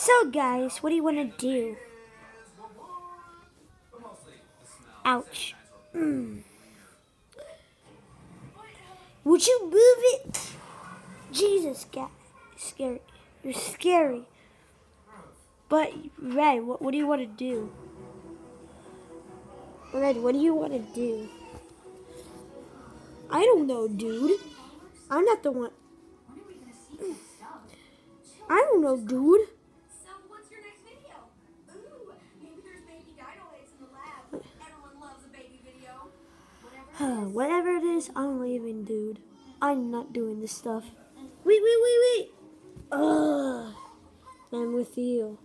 So guys, what do you want to do? Ouch. Would you move it? Jesus, guys. Scary. You're scary. But, Red, what do you want to do? Red, what do you want to do? I don't know, dude. I'm not the one. I don't know, dude. So what's your next video? Ooh, maybe there's baby dino eggs in the lab. Everyone loves a baby video. Whatever it is, I'm leaving, dude. I'm not doing this stuff. Wait. Ugh. I'm with you.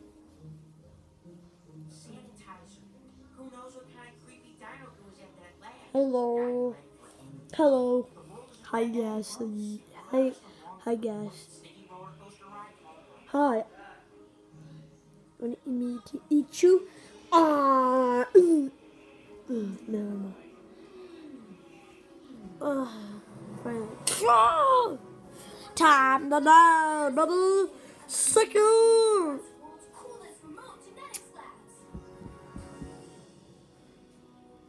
Who knows what kind of creepy dino goes at that lab? Hello. Hello. Hi, guys. Hi, guys. Hi. Want me to eat you? No. Time to know, double second.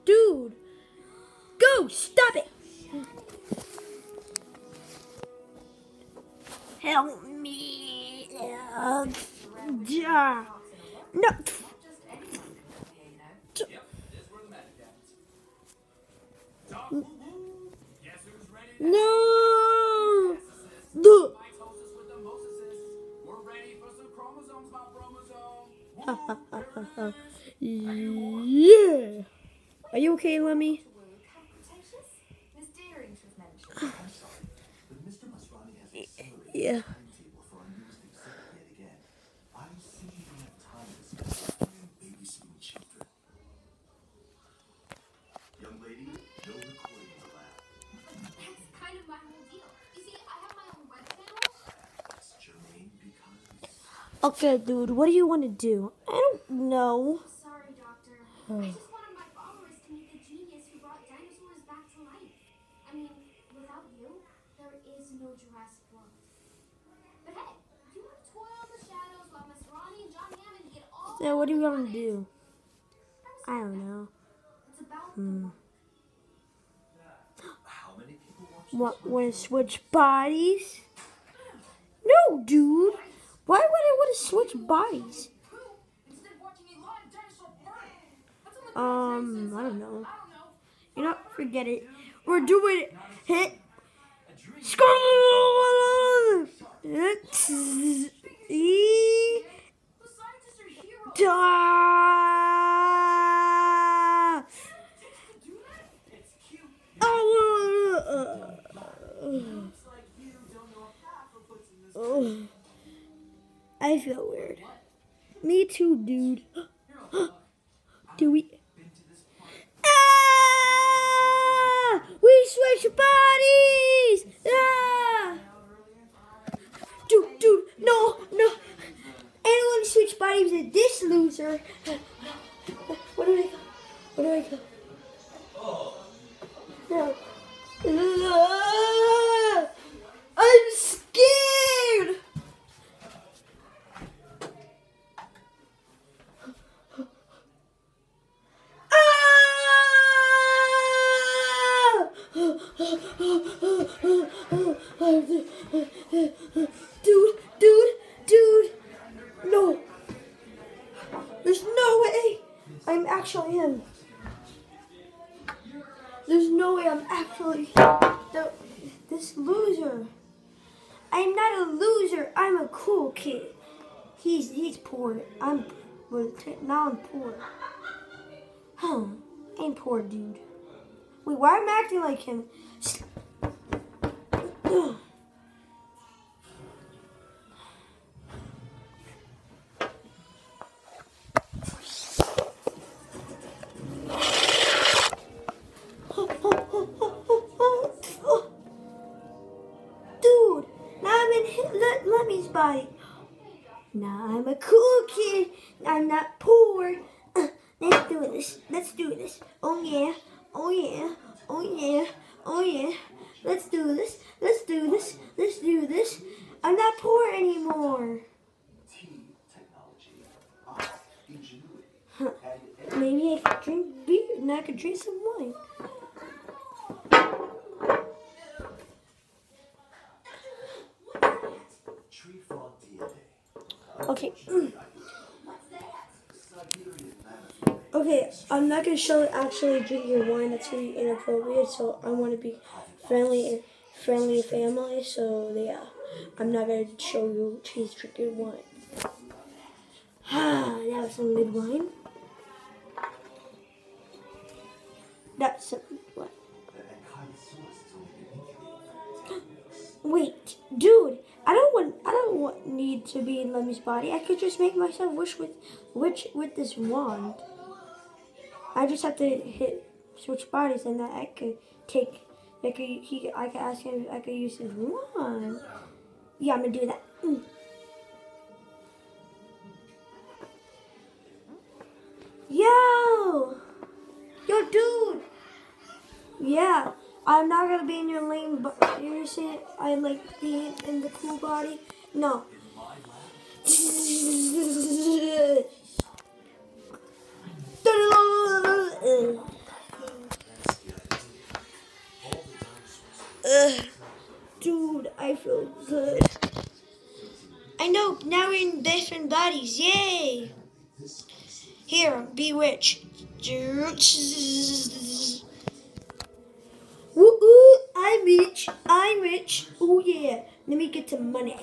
Dude, go, stop it. Help me. Yeah. No. No. Yeah. Are you okay, Lenny? Yeah. Okay, dude, what do you want to do? I don't know. Sorry, Doctor. I just wanted my followers to meet the genius who brought dinosaurs back to life. I mean, without you, there is no Jurassic World. But hey, do you want to toil in the shadows while Miss Ronnie and John Hammond get all... So what do you want to do? I don't know. It's about What, want to switch bodies? No, dude. Why would I want to switch bodies? I don't know. You know, forget it. We're doing it. Hit. Score! I feel weird. Me too, dude. Do we? Ah! We switch bodies! Ah! Dude, no. I don't want to switch bodies with this loser. Where do I go? No. Ah! I'm scared! Dude, no. There's no way I'm actually him. There's no way I'm actually this loser. I'm not a loser. I'm a cool kid. He's poor. Now I'm poor. I'm poor, dude. Wait, why am I acting like him? Dude, now I'm in Lemmy's body. Now I'm a cool kid. I'm not poor. Let's do this. Oh yeah. Let's do this. I'm not poor anymore. maybe I could drink beer and I could drink some wine. Okay. Okay, I'm not gonna show actually drinking wine. That's gonna be inappropriate. So I want to be friendly family. So yeah, I'm not gonna show you cheese drinking wine. Ah, that was some good wine. That's some wine. Wait, dude, I don't need to be in Lemmy's body. I could just make myself wish with this wand. I just have to switch bodies, and that I could ask him if I could use his wand. Yeah, I'm gonna do that. Yo, dude. Yeah. I'm not gonna be in your lame, but you're saying I like being in the cool body? No. Dude, I feel good. I know, now we're in different bodies, yay! Here, be rich. Woo-oo, I'm rich. Oh yeah, let me get some money.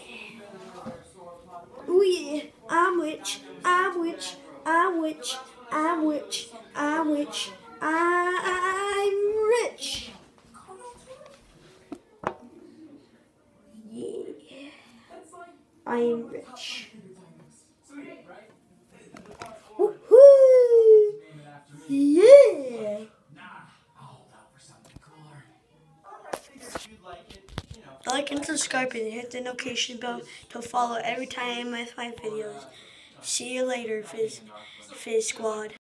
Oh yeah, I'm rich. I'm rich. Yeah, I'm rich. Woohoo! Yeah! Like and subscribe and hit the notification bell to follow every time I make my videos. See you later, Fizz Squad.